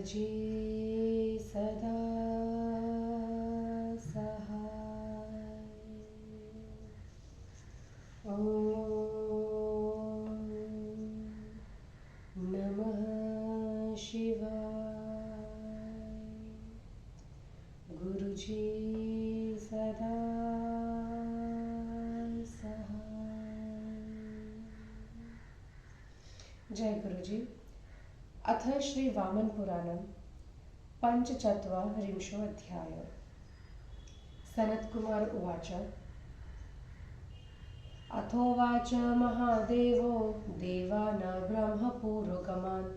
गुरुजी सदा सहाय। ॐ नमः शिवाय। गुरुजी सदा सहाय। जय गुरुजी। अथ श्री वामन पुराणं पञ्चचत्वारिंशोऽध्याय। सनत्कुमार उवाच। अथोवाच महादेवो देवान् ब्रह्मपूर्वकमान्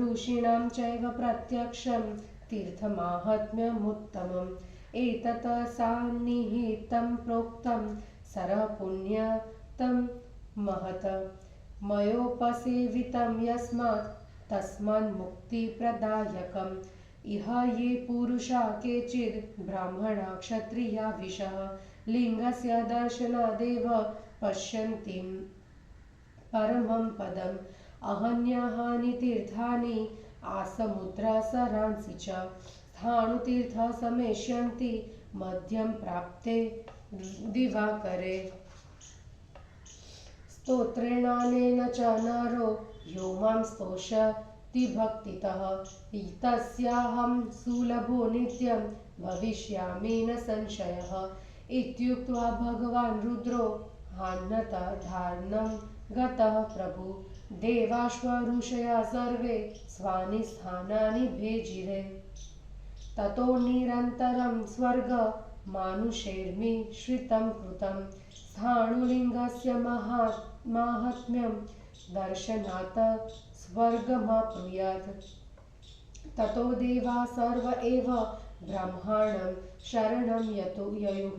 ऋषीणां चैव प्रत्यक्षं तीर्थमाहात्म्यमुत्तमम् एतत् सान्निहितं प्रोक्तं सरपुण्यतं महत् मयोपसेवितं यस्मात् तस्मान्मुक्तिप्रदायकम् इह ये पुरुषा केचिद् ब्राह्मणा क्षत्रिया विशः लिङ्गस्य दर्शनादेव पश्यन्ति परमं पदम् अहन्यानि तीर्थानि आसमुद्रासरांसि च स्थाणुतीर्थं समेष्यन्ति मध्यं प्राप्ते दिवाकरे स्तोत्रेणानेन च नरो यो मां स्तोषति भक्तितः तस्याहं सुलभो नित्यं भविष्यामि न संशयः इत्युक्त्वा भगवान् रुद्रो हान्नतधार्नं गतः प्रभु देवाश्वऋषयः सर्वे स्वानि स्थानानि भेजिरे ततो निरन्तरं स्वर्गमानुषैर्मिश्रितं कृतं स्थाणुलिङ्गस्य माहात्म्यं दर्शनात् स्वर्गमाप्नुयात् ततो देवा सर्व एव ब्रह्माणं शरणं ययुः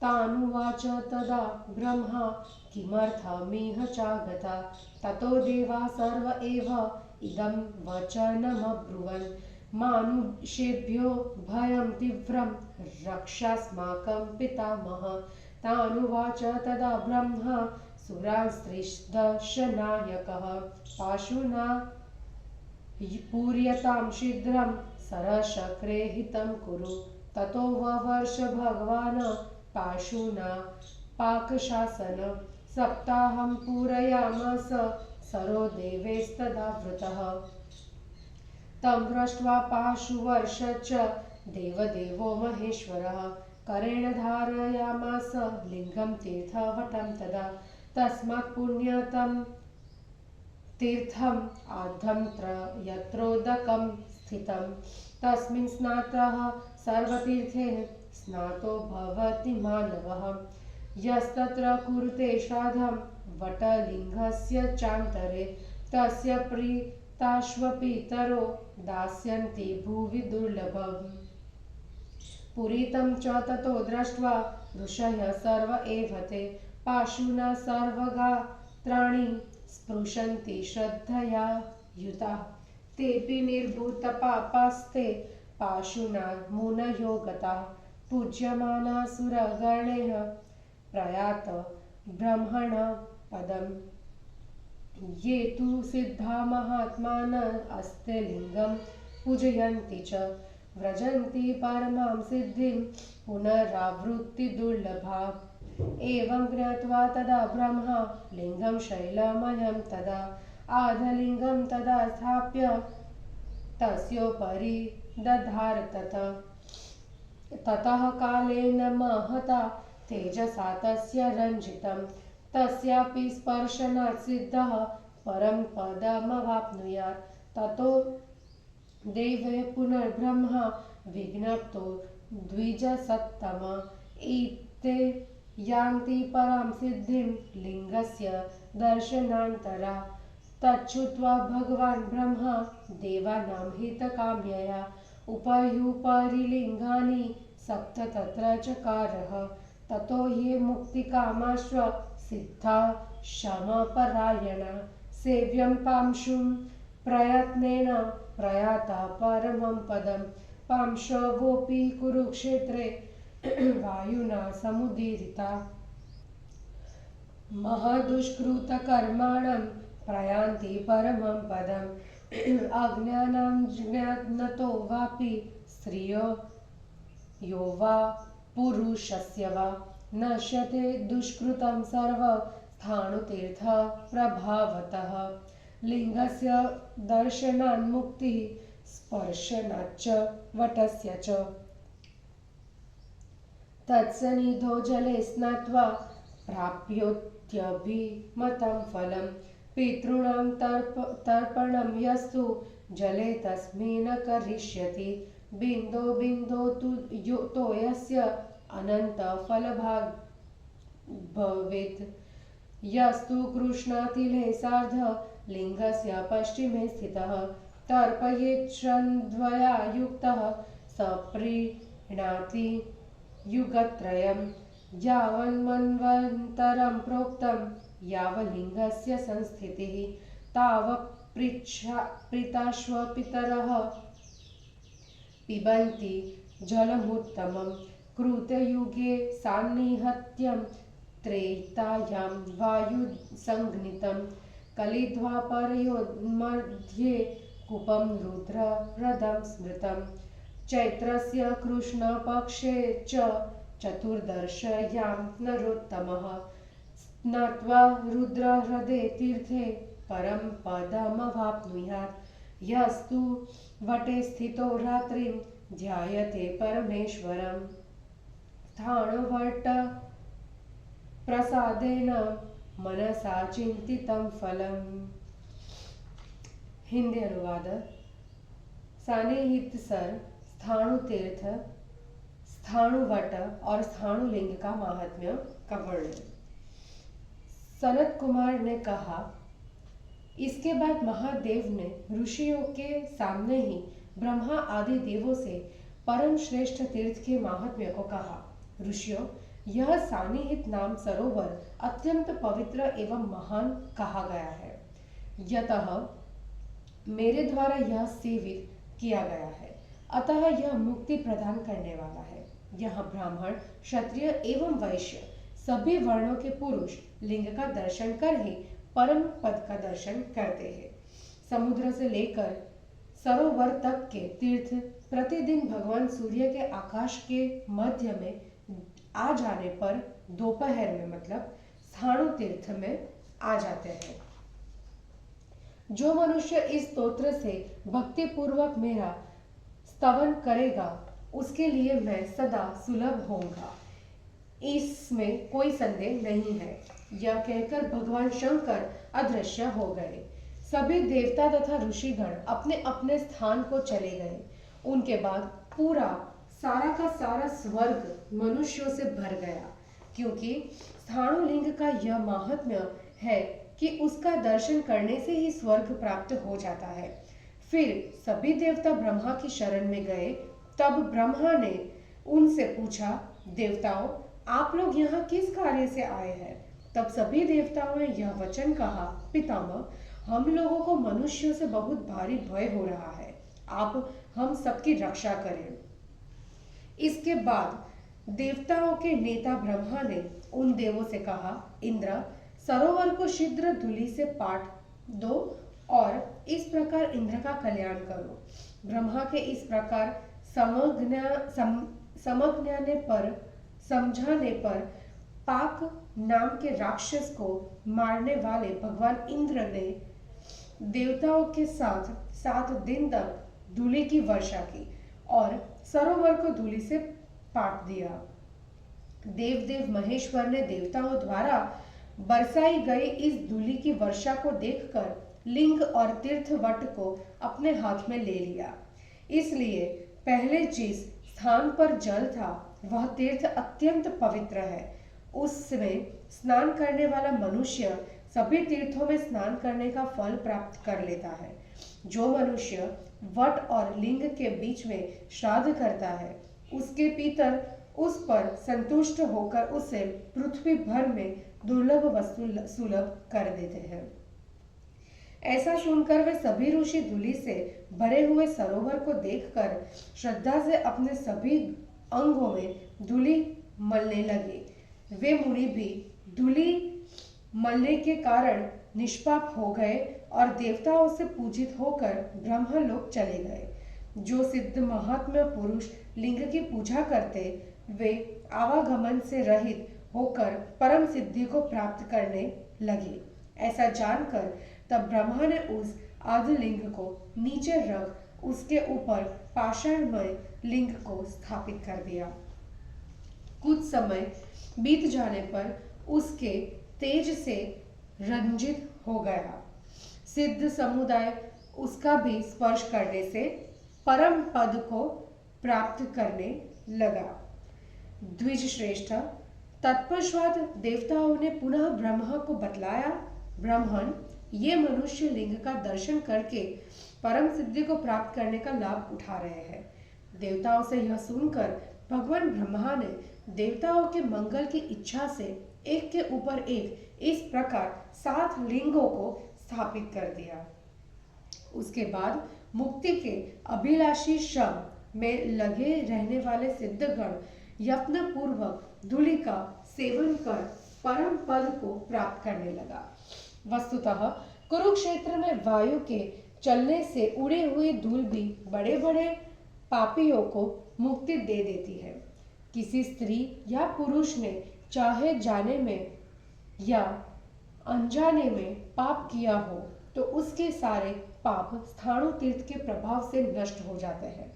तानुवाच तदा ब्रह्मा किमर्थमिह चागता ततो देवा सर्व एव इदं वचनमब्रुवन् मानुषेभ्यो भयं तीव्रं रक्षास्माकं पितामह तानुवाच तदा ब्रह्मा सुरांस्त्रिदशनायकः पाशुना पूर्यतां शीघ्रं सरशक्रे हितं कुरु ततो ववर्ष भगवान् पाशुना पाकशासन सप्ताहं पूरयामास सरो देवैस्तदा वृतः तं दृष्ट्वा पाशुवर्षश्च देवदेवो महेश्वरः करेण धारयामास लिङ्गं तीर्थवटं तदा तस्मात् पुण्यतं तीर्थम् आद्यं यत्रोदकं स्थितं तस्मिन् स्नातः सर्वतीर्थेन स्नातो भवति मानवः यस्तत्र कुरुते श्राद्धं वटलिङ्गस्य चान्तरे तस्य प्रीताश्वपितरो दास्यन्ति भुवि दुर्लभम् पुरीतं च ततो दृष्ट्वा ऋषयः सर्व एव ते पाशुना सर्वगात्राणि स्पृशन्ति श्रद्धया युताः तेऽपि निर्भूतपापास्ते पाशुना मुनयो गताः पूज्यमाना सुरगणैः प्रयात ब्रह्मण पदम् ये तु सिद्धा महात्मानः अस्ते लिङ्गं पूजयन्ति च व्रजन्ति परमां सिद्धिं पुनरावृत्तिदुर्लभा एवं ज्ञात्वा तदा ब्रह्मा लिङ्गं शैलमयं तदा आधलिङ्गं तदा स्थाप्य तस्योपरि दधार ततः कालेन महता तेजसा तस्य रञ्जितं तस्यापि स्पर्शनात् सिद्धः परं पदमवाप्नुयात् ततो देवे पुनर्ब्रह्मा विज्ञप्तो द्विजसत्तम इते यान्ति परां सिद्धिं लिङ्गस्य दर्शनान्तरा तच्छ्रुत्वा भगवान् ब्रह्मा देवानां हितकाम्यया उपर्युपरि लिङ्गानि सप्त तत्र चकारः ततो ये मुक्तिकामाश्व सिद्धा क्षमापरायणा सेव्यं पांशुं प्रयत्नेन प्रयाता परमं पदं पांशवोऽपि कुरुक्षेत्रे वायुना समुदीरिता महदुष्कृतकर्माणं प्रयान्ति परमं पदं अज्ञानं ज्ञानतो वापि स्त्रियो यो वा पुरुषस्य वा नश्यते दुष्कृतं सर्व स्थाणुतीर्थ प्रभावतः लिंगस्य दर्शनान् मुक्तिः स्पर्शनाच्च वटस्य च तत्सन्निधौ जले स्नात्वा प्राप्योत्यभिमतं फलं पितॄणां तर्पणं यस्तु जले तस्मिन् करिष्यति बिन्दो बिन्दो तो यस्य अनन्तफलभाग् भवेत् यस्तु कृष्णातिले सार्ध लिङ्गस्य पश्चिमे स्थितः तर्पयेत् क्षणद्वया युक्तः स प्रीणाति युगत्रयं यावन्मन्वन्तरं प्रोक्तं यावलिङ्गस्य संस्थितिः तावप्रीताश्वपितरः पिबन्ति जलमुत्तमं कृतयुगे सान्निहत्यं त्रेतायां वायुसंज्ञितं कलिद्वापरयोर्मध्ये कूपं रुद्रह्रदं स्मृतं चैत्रस्य कृष्णपक्षे च चतुर्दश्यां नरोत्तमः स्नात्वा रुद्रह्रदे तीर्थे परं पदमवाप्नुयात् यस्तु वटे स्थितो रात्रिं ध्यायते परमेश्वरं स्थाणुवट प्रसादेन मनसा चिंतितं फलम्। हिंदी अनुवाद। सान्निहितसर, स्थाणु तीर्थ, स्थाणुवट और स्थाणुलिंग का महात्म्य का वर्णन। सनत कुमार ने कहा, इसके बाद महादेव ने ऋषियों के सामने ही ब्रह्मा आदि देवों से परम श्रेष्ठ तीर्थ के महात्म्य को कहा। ऋषियों, यह सान्निहित नाम सरोवर अत्यंत पवित्र एवं महान कहा गया है। यतः मेरे द्वारा यह सेवित किया गया है, अतः यह मुक्ति प्रदान करने वाला है। यह ब्राह्मण, क्षत्रिय एवं वैश्य सभी वर्णों के पुरुष लिंग का दर्शन कर ही परम पद का दर्शन करते हैं। समुद्र से लेकर सरोवर तक के तीर्थ प्रतिदिन भगवान सूर्य के आकाश के मध्य में आ जाने पर दोपहर में मतलब स्थाणु तीर्थ में आ जाते हैं। जो मनुष्य इस स्तोत्र से भक्ति पूर्वक मेरा स्तवन करेगा उसके लिए मैं सदा सुलभ होऊंगा, इसमें कोई संदेह नहीं है। यह कहकर भगवान शंकर अदृश्य हो गए। सभी देवता तथा ऋषिगण अपने अपने स्थान को चले गए। उनके बाद पूरा सारा का सारा स्वर्ग मनुष्यों से भर गया, क्योंकि स्थाणुलिंग का यह महात्म्य है कि उसका दर्शन करने से ही स्वर्ग प्राप्त हो जाता है। फिर सभी देवता ब्रह्मा की शरण में गए। तब ब्रह्मा ने उनसे पूछा, देवताओं, आप लोग यहाँ किस कार्य से आए हैं? तब सभी देवताओं ने यह वचन कहा, पितामह, हम लोगों को मनुष्यों से बहुत भारी भय हो रहा है, आप हम सबकी रक्षा करें। इसके बाद देवताओं के नेता ब्रह्मा ने उन देवों से कहा, इंद्र, सरोवर को शीघ्र धूलि से पाट दो और इस प्रकार इंद्र का कल्याण करो। ब्रह्मा के इस प्रकार समझाने पर पाक नाम के राक्षस को मारने वाले भगवान इंद्र ने देवताओं के साथ 7 दिन तक धूलि की वर्षा की और सरोवर को धूलि से पाट दिया। देव महेश्वर ने देवताओं द्वारा बरसाई गई इस धूलि की वर्षा को देखकर लिंग और तीर्थ वट को अपने हाथ में ले लिया। इसलिए पहले जिस स्थान पर जल था वह तीर्थ अत्यंत पवित्र है। उसमें स्नान करने वाला मनुष्य सभी तीर्थों में स्नान करने का फल प्राप्त कर लेता है। जो मनुष्य वट और लिंग के बीच में श्राद्ध करता है, उसके पितर उस पर संतुष्ट होकर उसे पृथ्वी भर में दुर्लभ वस्तु सुलभ कर देते हैं। ऐसा सुनकर वे सभी ऋषि धूलि से भरे हुए सरोवर को देखकर श्रद्धा से अपने सभी अंगों में धूलि मलने लगे। वे मुनि भी धूलि मलने के कारण निष्पाप हो गए और देवताओं से पूजित होकर ब्रह्मलोक चले गए। जो सिद्ध महात्मा पुरुष लिंग की पूजा करते, वे आवागमन से रहित होकर परम सिद्धि को प्राप्त करने लगे। ऐसा जानकर तब ब्रह्मा ने उस आदिलिंग को नीचे रख उसके ऊपर पाषाणमय लिंग को स्थापित कर दिया। कुछ समय बीत जाने पर उसके तेज से रंजित हो गया। सिद्ध समुदाय उसका भी स्पर्श करने से परम पद को प्राप्त करने लगा। द्विज श्रेष्ठ, तत्पश्चात देवताओं ने पुनः ब्रह्मा को बतलाया, ब्राह्मण, ये मनुष्य लिंग का दर्शन करके परम सिद्धि को प्राप्त करने का लाभ उठा रहे हैं। देवताओं से यह सुनकर भगवान ब्रह्मा ने देवताओं के मंगल की इच्छा से एक के ऊपर एक इस प्रकार 7 लिंगों को स्थापित कर दिया। उसके बाद मुक्ति के अभिलाषी श्रम में लगे रहने वाले सिद्धगण यत्न पूर्वक धूलि का सेवन कर परम पद को प्राप्त करने लगा। वस्तुतः कुरुक्षेत्र में वायु के चलने से उड़े हुए धूल भी बड़े बड़े पापियों को मुक्ति दे देती है। किसी स्त्री या पुरुष ने चाहे जाने में या अनजाने में पाप किया हो तो उसके सारे पाप स्थाणु तीर्थ के प्रभाव से नष्ट हो जाते हैं।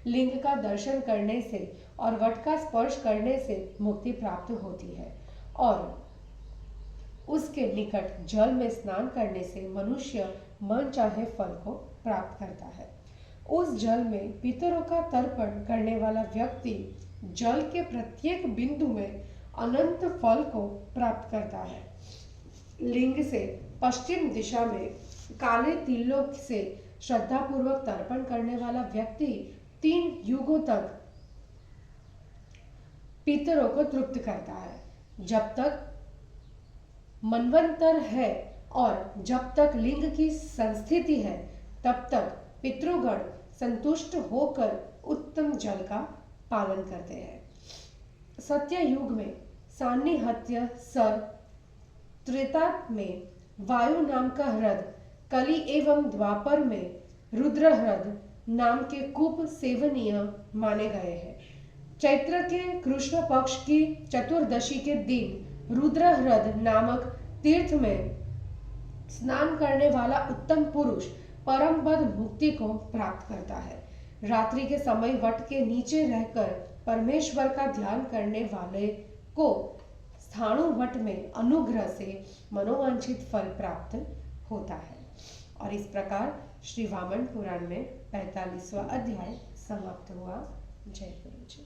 लिंग का दर्शन करने से और वट का स्पर्श करने से मुक्ति प्राप्त होती है और उसके निकट जल में स्नान करने से मनुष्य मन चाहे फल को प्राप्त करता है। उस जल में पितरों का तर्पण करने वाला व्यक्ति जल के प्रत्येक बिंदु में अनंत फल को प्राप्त करता है। लिंग से पश्चिम दिशा में काले तिलों से श्रद्धापूर्वक तर्पण करने वाला व्यक्ति 3 युगों तक पितरों को तृप्त करता है। जब तक मनवंतर है और जब तक लिंग की संस्थिति है तब तक पितृगण संतुष्ट होकर उत्तम जल का पालन करते हैं। सत्य युग में सान्निहत्य सर, त्रेता में वायु नाम का ह्रद, कली एवं द्वापर में रुद्र ह्रद नाम के कूप सेवनीय माने गए हैं। चैत्र के कृष्ण पक्ष की चतुर्दशी के दिन रुद्र ह्रद नामक तीर्थ में स्नान करने वाला उत्तम पुरुष परम पद मुक्ति को प्राप्त करता है। रात्रि के समय वट के नीचे रहकर परमेश्वर का ध्यान करने वाले को स्थाणु वट में अनुग्रह से मनोवांछित फल प्राप्त होता है। और इस प्रकार श्री वामन पुराण में 45वां अध्याय समाप्त हुआ। जय गुरु जी।